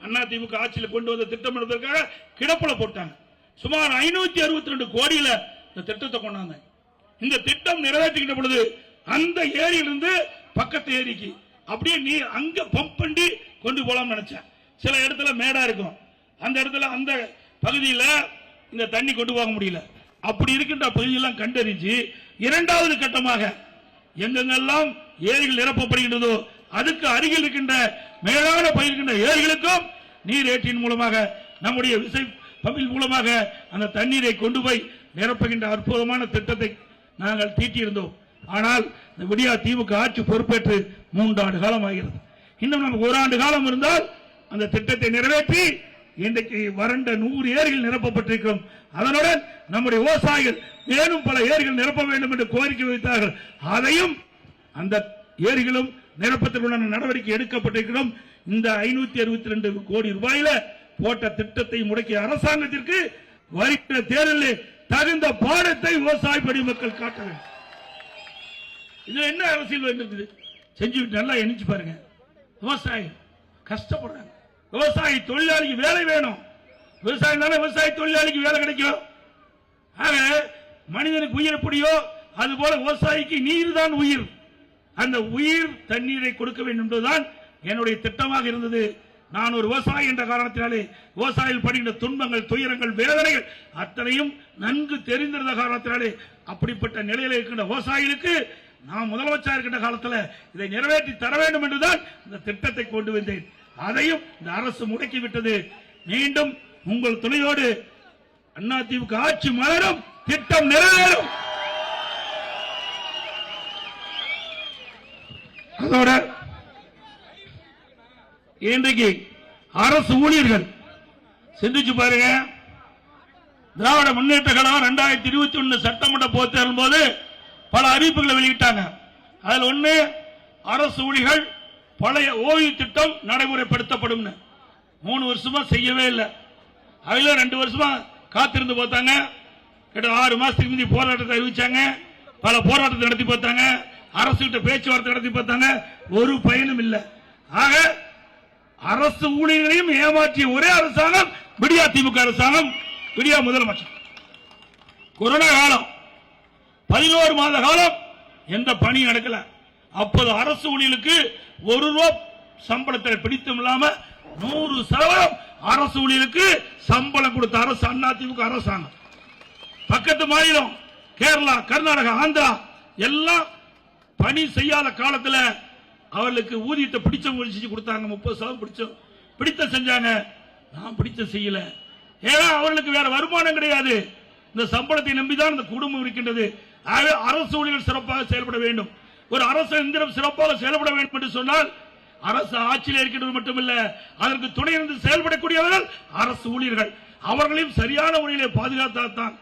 S2: அண்ணா திமுக ஆட்சியில் கொண்டு வந்த திட்டம் என்பதற்காக கிடப்புல போட்டாங்க. சுமார் 562 கோடியில இந்த திட்டத்தை கொண்டாங்க. இந்த திட்டம் நிறைவேற்றுகின்ற பொழுது அந்த ஏரியிலிருந்து பக்கத்து ஏரிக்கு அப்படியே நீர் அங்க பம்ப் பண்ணி கொண்டு போலாம் நினைச்சேன். சில இடத்துல மேடா இருக்கும், அந்த இடத்துல அந்த பகுதியில் இந்த தண்ணி கொண்டு போக முடியல. அப்படி இருக்கின்ற பகுதியெல்லாம் கண்டறிஞ்சு இரண்டாவது கட்டமாக எங்கெங்கெல்லாம் ஏரிகள் நிரப்பப்படுகின்றதோ அதுக்கு அருகில் இருக்கின்ற மேலான பயிர்கின்ற ஏரிகளுக்கும் நீர் ஏற்றின் மூலமாக நம்முடைய விசை பம்பின் மூலமாக அந்த தண்ணீரை கொண்டு போய் நிரப்புகின்ற அற்புதமான திட்டத்தை நாங்கள் தீட்டியிருந்தோம். ஆனால் இந்த விடியா திமுக ஆட்சி பொறுப்பேற்று 3 ஆண்டு காலம் ஆகிறது. இன்னும் நமக்கு 1 ஆண்டு காலம் இருந்தால் அந்த திட்டத்தை நிறைவேற்றி இன்றைக்கு வறண்ட 100 ஏரிகள் நிரப்பப்பட்டிருக்கிறோம். அதனுடன் நம்முடைய விவசாயிகள் மேலும் பல ஏரிகள் நிரப்ப வேண்டும் என்று கோரிக்கை வைத்தார்கள். அதையும் அந்த ஏரிகளும் நிரப்பத்திற்கான நடவடிக்கை எடுக்கப்பட்டிருக்கிறோம். இந்த 562 கோடி ரூபாயில போட்ட திட்டத்தை முடக்கிய அரசாங்கத்திற்கு வருகிற தேர்தலில் தகுந்த பாடத்தை விவசாய படி மக்கள் காட்ட வேண்டும். இதுல என்ன அரசியல் இருக்குது செஞ்சுட்டு நல்லா எண்ணிச்சு பாருங்க. விவசாயி கஷ்டப்படுறாங்க. விவசாயி தொழிலாளிக்கு வேலை வேணும். விவசாயம் தானே விவசாய தொழிலாளிக்கு வேலை கிடைக்கும். ஆக மனிதனுக்கு உயிர் எப்படியோ அது போல விவசாயிக்கு நீர் தான் உயிர். அந்த உயிர் தண்ணீரை கொடுக்க வேண்டும் என்பதுதான் என்னுடைய திட்டமாக இருந்தது. நான் ஒரு விவசாயி என்ற காரணத்தினாலே விவசாயிகள் படுகின்ற துன்பங்கள், துயரங்கள், வேதனைகள் அத்தனையும் நன்கு தெரிந்திருந்த காரணத்தினாலே அப்படிப்பட்ட நிலையில் இருக்கின்ற விவசாயிகளுக்கு நான் முதலமைச்சர் இருக்கின்ற காலத்தில் இதை நிறைவேற்றி தர வேண்டும் என்றுதான் இந்த திட்டத்தை கொண்டு வந்தேன். அதையும் இந்த அரசு முடக்கிவிட்டது. மீண்டும் உங்கள் துணையோடு அதிமுக ஆட்சி மலரும், திட்டம் நிறைவேறும். அதோட இன்றைக்கு அரசு ஊழியர்கள் சிந்திச்சு பாருங்க. திராவிட முன்னேற்ற கழகம் 2021 சட்டமன்ற பொதுத் தேர்தல் போது பல அறிவிப்புகளை வெளியிட்டாங்க. அதில் ஒன்று, அரசு ஊழியர்கள் பழைய ஓய்வு திட்டம் நடைமுறைப்படுத்தப்படும். 3 வருஷமா செய்யவே இல்லை. அதுல 2 வருஷமா காத்திருந்து பார்த்தாங்க. கிட்ட 6 மாசத்துக்கு முந்தைய போராட்டத்தை அறிவிச்சாங்க. பல போராட்டத்தை நடத்தி பார்த்தாங்க. அரசு கிட்ட பேச்சுவார்த்தை நடத்தி பார்த்தாங்க. ஒரு பயனும் இல்லை. ஆக அரசு ஊழியர்களையும் ஏமாற்றிய ஒரே அரசாங்கம் விடியா திமுக அரசாங்கம், விடியா முதலமைச்சர். கொரோனா காலம் 11 மாத காலம் எந்த பணி நடக்கல. அப்போது அரசு ஊழியர்களுக்கு 1 ரூபா சம்பளத்தை பிடித்தும் இல்லாம 100% அரசு ஊழியர்களுக்கு சம்பளம் கொடுத்த அரசு அதிமுக அரசாங்கம். பக்கத்து மாநிலம் கேரளா, கர்நாடகா, ஆந்திரா எல்லாம் பணி செய்யாத காலத்தில் அவர்களுக்கு ஊதியத்தை பிடிச்சவங்க செஞ்சு கொடுத்தாங்க. 30% பிடித்த செஞ்சாங்க. நான் பிடிச்ச செய்யல. ஏன்னா அவர்களுக்கு வேற வருமானம் கிடையாது. இந்த சம்பளத்தை நம்பிதான் இந்த குடும்பம் இருக்கின்றது. அரசு ஊழியர்கள் சிறப்பாக செயல்பட வேண்டும். ஒரு அரசு எந்திரம் சிறப்பாக செயல்பட வேண்டும் என்று சொன்னால் அரசு ஆட்சியில் இருக்கின்றது மட்டுமல்ல, அதற்கு துணை இருந்து செயல்படக்கூடியவர்கள் அரசு ஊழியர்கள். அவர்களையும் சரியான முறையிலே பாதுகாத்தான்,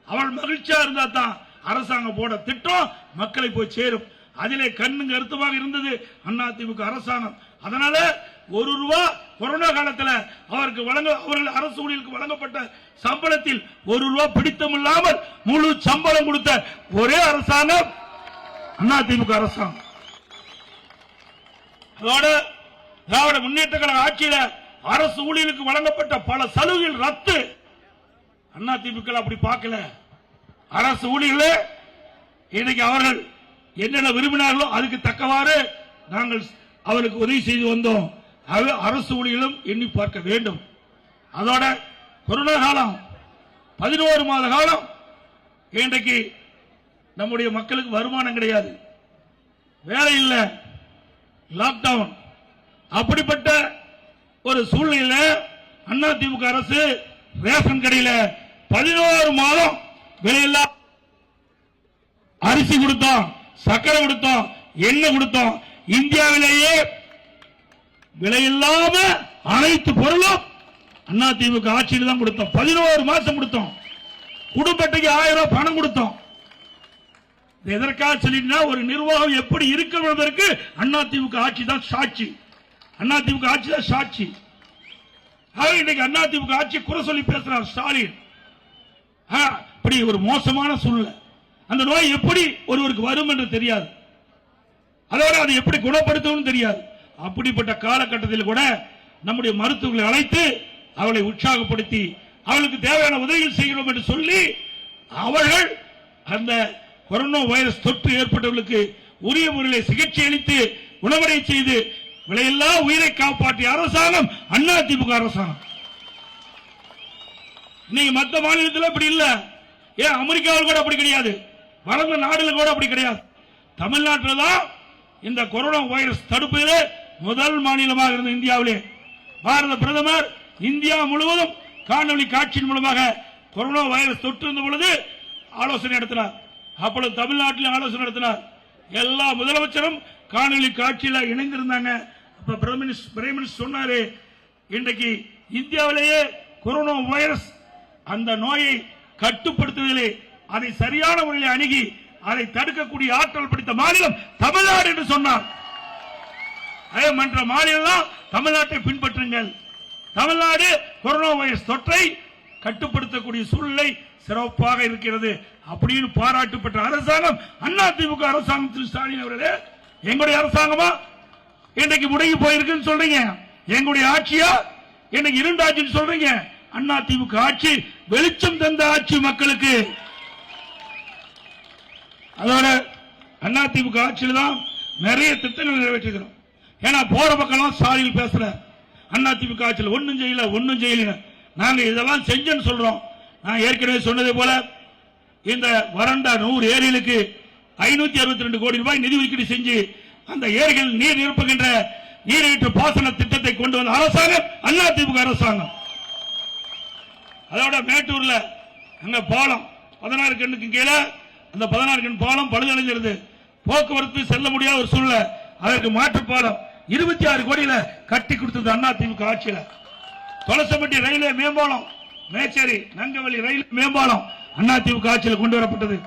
S2: அவர்கள் மகிழ்ச்சியா இருந்தா தான் அரசாங்கம் போட திட்டம் மக்களை போய் சேரும். அதிலே கண்ணு கருத்துமாக இருந்தது அதிமுக அரசாங்கம். அதனால 1 ரூபா கொரோனா காலத்தில் அவர்கள் அரசு ஊழியர்களுக்கு வழங்கப்பட்ட சம்பளத்தில் 1 ரூபா பிடித்தம் இல்லாமல் முழு சம்பளம் கொடுத்த ஒரே அரசாங்கம் அதிமுக அரசாங்கம். அதோட திராவிட முன்னேற்ற கழக ஆட்சியில அரசு ஊழியர்களுக்கு வழங்கப்பட்ட பல சலுகைகள் ரத்து. அதிமுக அப்படி பார்க்கல. அரசு ஊழியர்களே இன்னைக்கு அவர்கள் என்னென்ன விரும்பினார்களோ அதுக்கு தக்கவாறு நாங்கள் அவருக்கு உதவி செய்து வந்தோம். அரசு ஊழியர்களும் எண்ணி பார்க்க வேண்டும். அதோட கொரோனா காலம் 11 மாத காலம் இன்றைக்கு நம்முடைய மக்களுக்கு வருமானம் கிடையாது, வேலை இல்லை, லாக்டவுன். அப்படிப்பட்ட ஒரு சூழ்நிலையில அதிமுக அரசு ரேஷன் கடையில் 11 மாதம் விலையில்லா அரிசி கொடுத்தோம், சக்கரை கொடுத்தோம், எண்ணெய் கொடுத்தோம். இந்தியாவிலேயே விலையில்லாம அனைத்து பொருளும் அதிமுக ஆட்சியில் தான் கொடுத்தோம். 11 மாசம் கொடுத்தோம். குடும்பத்துக்கு 1000 ரூபாய் பணம் கொடுத்தோம். எதற்காக சொல்லினா ஒரு நிர்வாகம் எப்படி இருக்கிறதற்கு அதிமுக ஆட்சி தான் சாட்சி. அதிமுக ஆட்சி தான் சாட்சி. இன்னைக்கு அதிமுக ஆட்சி குறை சொல்லி பேசுறார் ஸ்டாலின். இப்படி ஒரு மோசமான சூழ்நிலை. அந்த நோய் எப்படி ஒருவருக்கு வரும் என்று தெரியாது, அதோட அதை எப்படி குணப்படுத்தவும் தெரியாது. அப்படிப்பட்ட காலகட்டத்தில் கூட நம்முடைய மருத்துவர்களை அழைத்து அவளை உற்சாகப்படுத்தி அவளுக்கு தேவையான உதவிகள் செய்கிறோம் என்று சொல்லி அவர்கள் அந்த கொரோனா வைரஸ் தொற்று ஏற்பட்டவர்களுக்கு உரிய முறையில் சிகிச்சை அளித்து குணமடை செய்து விலையில்லா உயிரை காப்பாற்றிய அரசாங்கம் அதிமுக அரசாங்கம். இன்னைக்கு மற்ற மாநிலத்தில் அப்படி இல்ல. ஏன் அமெரிக்காவில் கூட அப்படி கிடையாது, வளர்ந்த நாடுகள் கூட அப்படி கிடையாது. தமிழ்நாட்டில் தான் இந்த கொரோனா வைரஸ் தடுப்பதிலே முதல் மாநிலமாக இருந்த இந்தியாவிலே பாரத பிரதமர் இந்தியா முழுவதும் காணொலி காட்சியின் மூலமாக கொரோனா வைரஸ் தொற்று இருந்த பொழுது ஆலோசனை நடத்தினார். அப்பொழுது தமிழ்நாட்டில் ஆலோசனை நடத்தினார். எல்லா முதலமைச்சரும் காணொலி காட்சியில் இணைந்திருந்தாங்க. அப்ப பிரைம் மினிஸ்டர் சொன்னாரு, இன்றைக்கு இந்தியாவிலேயே கொரோனா வைரஸ் அந்த நோயை கட்டுப்படுத்துவதிலே அதை சரியான முறையில் அணுகி அதை தடுக்கக்கூடிய ஆற்றல் படைத்த மாநிலம் தமிழ்நாடு என்று சொன்னார். மற்ற மாநிலம் தமிழ்நாட்டை பின்பற்றுங்கள். தமிழ்நாடு கொரோனா வைரஸ் தொற்றை கட்டுப்படுத்தக்கூடிய சூழ்நிலை சிறப்பாக இருக்கிறது அப்படின்னு பாராட்டப்பட்ட அரசாங்கம் அதிமுக அரசாங்கம். திரு ஸ்டாலின் அவர்களே, எங்களுடைய அரசாங்கமா இன்றைக்கு முடங்கி போயிருக்குன்னு சொல்றீங்க. எங்களுடைய ஆட்சியா இன்னைக்கு இரண்டு ஆட்சின்னு சொல்றீங்க. அதிமுக ஆட்சி வெளிச்சம் தந்த ஆட்சி மக்களுக்கு. அதோட அதிமுக ஆட்சியில் தான் நிறைய திட்டங்கள் நிறைவேற்றுகிறோம். ஏன்னா போற பக்கம் ஸ்டாலின் பேசுற அதிமுக ஆட்சியில் ஒன்னும் செய்யல நாங்க இதெல்லாம் செஞ்சேன்னு சொல்றோம். நான் ஏற்கனவே சொன்னதை போல இந்த வறண்ட 100 ஏரிகளுக்கு 562 கோடி ரூபாய் நிதி ஒதுக்கீடு செஞ்சு அந்த ஏரிகள் நீர் நிரப்புகின்ற நீரேற்று பாசன திட்டத்தை கொண்டு வந்த அரசாங்கம் அதிமுக அரசாங்கம். அதோட மேட்டூர்ல அங்க பாலம் 16 கண்ணுக்கு கீழே அந்த 16 கண் பாலம் பழுதடைஞ்சிருது. போக்குவரத்து செல்ல முடியாத ஒரு சூழ்நிலை. அதற்கு மாற்று பாலம் 26 கோடியில கட்டி கொடுத்தது அதிமுக ஆட்சியில. தொலசம்பட்டி ரயில்வே மேம்பாலம், மேச்சேரி நங்கவள்ளி ரயில் மேம்பாலம் அதிமுக ஆட்சியில் கொண்டு வரப்பட்டது.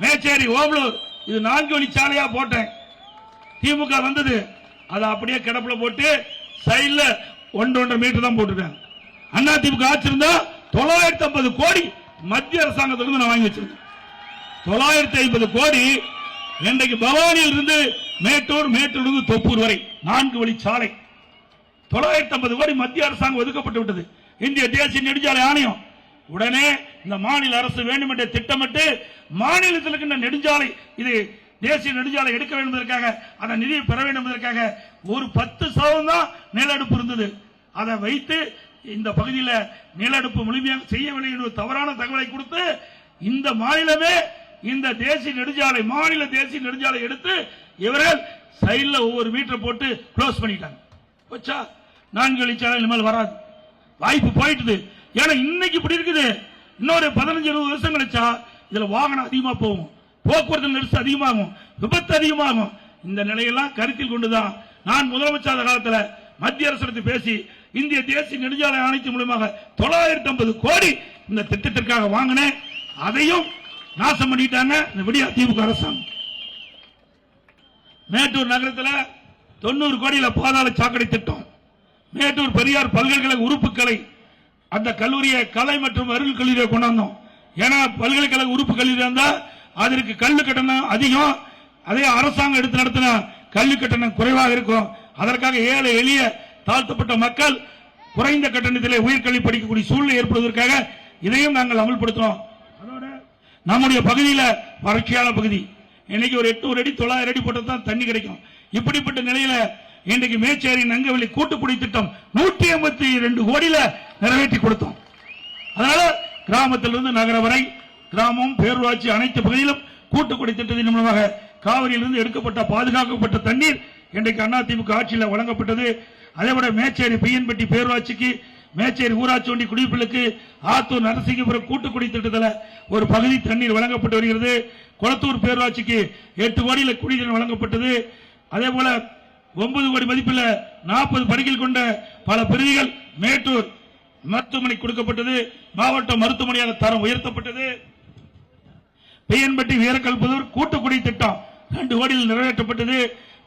S2: மேச்சேரி ஓமலூர் இது 4 வழி சாலையா போட்டேன். திமுக வந்தது அதை அப்படியே கிடப்புல போட்டு சைட்ல 1.5 மீட்டர் தான் போட்டுட்டாங்க. அதிமுக ஆட்சி இருந்தா 950 கோடி மத்திய அரசாங்கத்திலிருந்து நான் வாங்கி வச்சிருக்கேன். 950 கோடி இன்றைக்கு பவானியில் இருந்து மேட்டூர் தொப்பூர் வரை 4 வழி சாலை 950 கோடி மத்திய அரசாங்கம் ஒதுக்கப்பட்டு விட்டது. இந்திய தேசிய நெடுஞ்சாலை ஆணையம் உடனே இந்த மாநில அரசு வேண்டுமென்றே திட்டமிட்டு மாநிலத்தில் இருக்கின்ற நெடுஞ்சாலை இது தேசிய நெடுஞ்சாலை எடுக்க வேண்டும் என்பதற்காக அந்த நிதியை பெற வேண்டும் என்பதற்காக ஒரு 10% தான் நிலநடுப்பு இருந்தது. அதை வைத்து இந்த பகுதியில் நிலநடுப்பு முழுமையாக செய்யவில்லை என்று தவறான தகவலை கொடுத்து இந்த மாநிலமே இந்த தேசிய நெடுஞ்சாலை மாநில தேசிய நெடுஞ்சாலை எடுத்து இவர்கள் சைட்ல ஒவ்வொரு மீட்டர் போட்டு க்ளோஸ் பண்ணிட்டாங்க. 4 வழிச்சாலை இனிமேல் வராது. வாய்ப்பு போயிட்டு. ஏன்னா இன்னைக்கு இப்படி இருக்குது. இன்னொரு 15-20 வருஷம் கழிச்சா இதுல வாகனம் அதிகமா போகும், போக்குவரத்து நெரிசல் அதிகமாகும், விபத்து அதிகமாகும். இந்த நிலையெல்லாம் கருத்தில் கொண்டுதான் நான் முதலமைச்சர் காலத்தில் மத்திய அரசு பேசி இந்திய தேசிய நெடுஞ்சாலை ஆணையத்தின் மூலமாக 950 கோடி இந்த திட்டத்திற்காக வாங்கினேன். அதையும் நாசம் பண்ணிட்டாங்க இந்த விடியா திமுக அரசாங்கம். மேட்டூர் நகரத்தில் 90 கோடியில பாதாள சாக்கடை திட்டம். மேட்டூர் பெரியார் பல்கலைக்கழக உறுப்புகளை அந்த கல்லூரியை கலை மற்றும் அறிவியல் கல்லூரியை கொண்டாந்தோம். ஏன்னா பல்கலைக்கழக உறுப்பு கல்லூரி இருந்தா அதற்கு கல்வி கட்டணம் அதிகம், அதே அரசாங்கம் எடுத்து நடத்தின கல்வி கட்டணம் குறைவாக இருக்கும். அதற்காக ஏழை எளிய தாழ்த்தப்பட்ட மக்கள் குறைந்த கட்டணத்திலே உயர்கல்வி படிக்கக்கூடிய சூழ்நிலை ஏற்படுவதற்காக இதையும் நாங்கள் அமல்படுத்தினோம். அதோட நம்முடைய பகுதியில் வறட்சியான பகுதி, இன்னைக்கு ஒரு 800 அடி 900 அடி போட்டு தான் தண்ணி கிடைக்கும். இப்படிப்பட்ட நிலையில இன்றைக்கு மேச்சேரி நங்கவள்ளி கூட்டுக்குடி திட்டம் 182 கோடியில நிறைவேற்றி கொடுத்தோம். அதனால கிராமத்திலிருந்து நகர வரை கிராமம் பேரூராட்சி அனைத்து பகுதியிலும் கூட்டுக்குடி திட்டத்தின் மூலமாக காவிரியிலிருந்து எடுக்கப்பட்ட பாதுகாக்கப்பட்ட தண்ணீர் இன்றைக்கு அதிமுக ஆட்சியில் வழங்கப்பட்டது. அதேபோல மேச்சேரி பையன்பட்டி பேரூராட்சிக்கு மேச்சேரி ஊராட்சி ஒன்றிய குடியிருப்புகளுக்கு ஆத்தூர் நரசிங்கபுரம் கூட்டுக்குடி திட்டத்தில் ஒரு பகுதி தண்ணீர் வழங்கப்பட்டு வருகிறது. கொளத்தூர் பேரூராட்சிக்கு 8 கோடியில் குடிநீர் வழங்கப்பட்டது. அதேபோல 9 கோடி மதிப்பில் 40 படுக்கைகள் கொண்ட பல பிரிவுகள் மேட்டூர் மருத்துவமனை கொடுக்கப்பட்டது. மாவட்ட மருத்துவமனையாக தரம் உயர்த்தப்பட்டது. பையன்பட்டி வீரக்கல்புதூர் கூட்டுக்குடி திட்டம் 2 கோடியில் நிறைவேற்றப்பட்டது.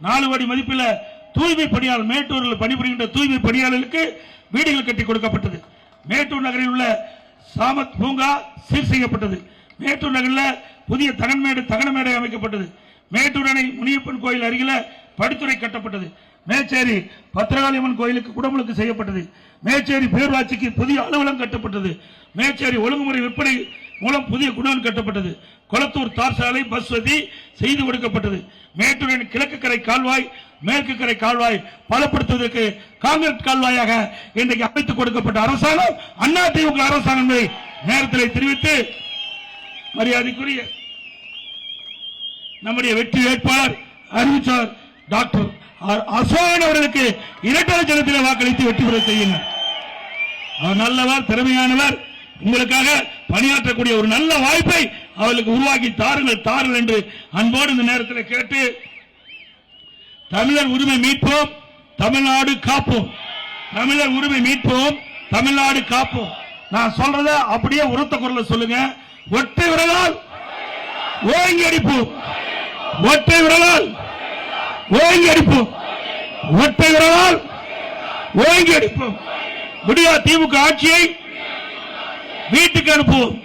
S2: 4 கோடி மதிப்பில் தூய்மை பணியாளர் மேட்டூரில் பணிபுரிகின்ற தூய்மை பணியாளர்களுக்கு வீடுகள் கட்டி கொடுக்கப்பட்டது. மேட்டூர் நகரில் உள்ள சாமத் பூங்கா சீர் செய்யப்பட்டது. மேட்டூர் நகரில் புதிய தகனமேடை அமைக்கப்பட்டது. மேட்டூர் அணை முனியப்பன் கோயில் அருகில் படித்துறை கட்டப்பட்டது. மேச்சேரி பத்திரகாளியம்மன் கோயிலுக்கு குடமுழுக்கு செய்யப்பட்டது. மேச்சேரி பேரூராட்சிக்கு புதிய அலுவலகம் கட்டப்பட்டது. மேச்சேரி ஒழுங்குமுறை விற்பனை மூலம் புதிய குடோன் கட்டப்பட்டது. கொளத்தூர் தார் சாலை பஸ் வசதி செய்து கொடுக்கப்பட்டது. மேட்டூரின் கிழக்கு கரை கால்வாய் மேற்கு கரை கால்வாய் பலப்படுத்துவதற்கு காங்கிரஸ் கால்வாயாக இன்றைக்கு அமைத்துக் கொடுக்கப்பட்ட அரசாங்கம் அதிமுக அரசாங்கம் நேரத்தில் தெரிவித்து மரியாதைக்குரிய நம்முடைய வெற்றி வேட்பாளர் அறிவிச்சார் டாக்டர் அசோகன் அவர்களுக்கு 2 லட்சத்தில் வாக்களித்து வெற்றி பெற செய்யுங்கள். அவர் நல்லவர், திறமையானவர். உங்களுக்காக பணியாற்றக்கூடிய ஒரு நல்ல வாய்ப்பை அவர்களுக்கு உருவாக்கி தாருங்கள் என்று அன்போடு இந்த நேரத்தில் கேட்டு, தமிழர் உரிமை மீட்போம், தமிழ்நாடு காப்போம். தமிழர் உரிமை மீட்போம், தமிழ்நாடு காப்போம். நான் சொல்றத அப்படியே உரத்த குரல்ல சொல்லுங்க. ஒற்றை விரலால் ஓங்கி அடிப்போம். ஒற்றை விரலால் ஓங்கி அடிப்போம். ஒற்றை விரலால் ஓங்கி அடிப்போம். விடியா திமுக ஆட்சியை வீட்டுக்கு அனுப்புவோம்.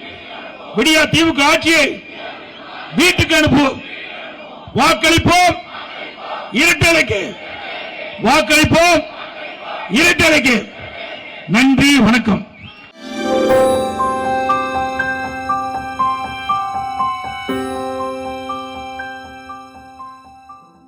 S2: விடியா திமுக ஆட்சியை வீட்டுக்கு அனுப்புவோம். வாக்களிப்போம் இரட்டலைக்கு. வாக்களிப்போம் இரட்டலைக்கு. நன்றி, வணக்கம்.